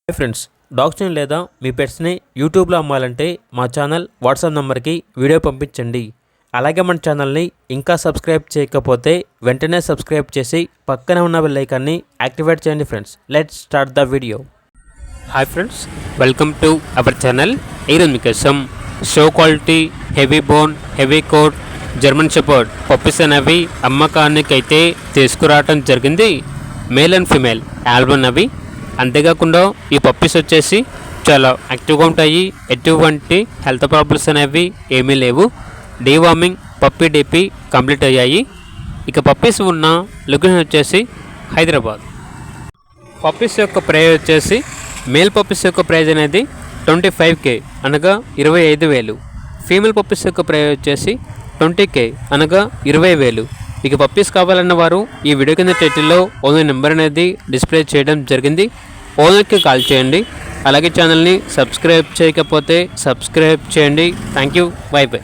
Hi friends, డాగ్స్ని లేదా మీ పెట్స్ని యూట్యూబ్లో అమ్మాలంటే మా ఛానల్ వాట్సాప్ నెంబర్కి వీడియో పంపించండి. అలాగే మన ఛానల్ని ఇంకా సబ్స్క్రైబ్ చేయకపోతే వెంటనే సబ్స్క్రైబ్ చేసి పక్కనే ఉన్న బెల్ ఐకాన్ని యాక్టివేట్ చేయండి. Friends, let's start the video. Hi friends, welcome to our channel. ఈరోజు మీకోసం show quality heavy bone heavy coat German shepherd puppies అనేవి అమ్మకానికి అయితే తీసుకురావడం జరిగింది. మేల్ అండ్ ఫీమేల్ ఆల్బమ్ అవి. అంతేకాకుండా ఈ పప్పీస్ వచ్చేసి చాలా యాక్టివ్గా ఉంటాయి. ఎటువంటి హెల్త్ ప్రాబ్లమ్స్ అనేవి ఏమీ లేవు. డీవార్మింగ్ పప్పీ డీపీ కంప్లీట్ అయ్యాయి. ఇక పప్పీస్ ఉన్న లొకేషన్ వచ్చేసి హైదరాబాద్. పప్పీస్ యొక్క ప్రైజ్ వచ్చేసి మేల్ పప్పీస్ యొక్క ప్రైజ్ అనేది 25K అనగా 25,000. ఫీమేల్ పప్పీస్ యొక్క ప్రైజ్ వచ్చేసి 20K అనగా 20,000. ఇక పప్పీస్ కావాలన్న వారు ఈ వీడియో కింద టైటిల్లో ఓనర్ నెంబర్ అనేది డిస్ప్లే చేయడం జరిగింది. ఓనర్కి కాల్ చేయండి. అలాగే ఛానల్ని సబ్స్క్రైబ్ చేయకపోతే సబ్స్క్రైబ్ చేయండి. Thank you. By by.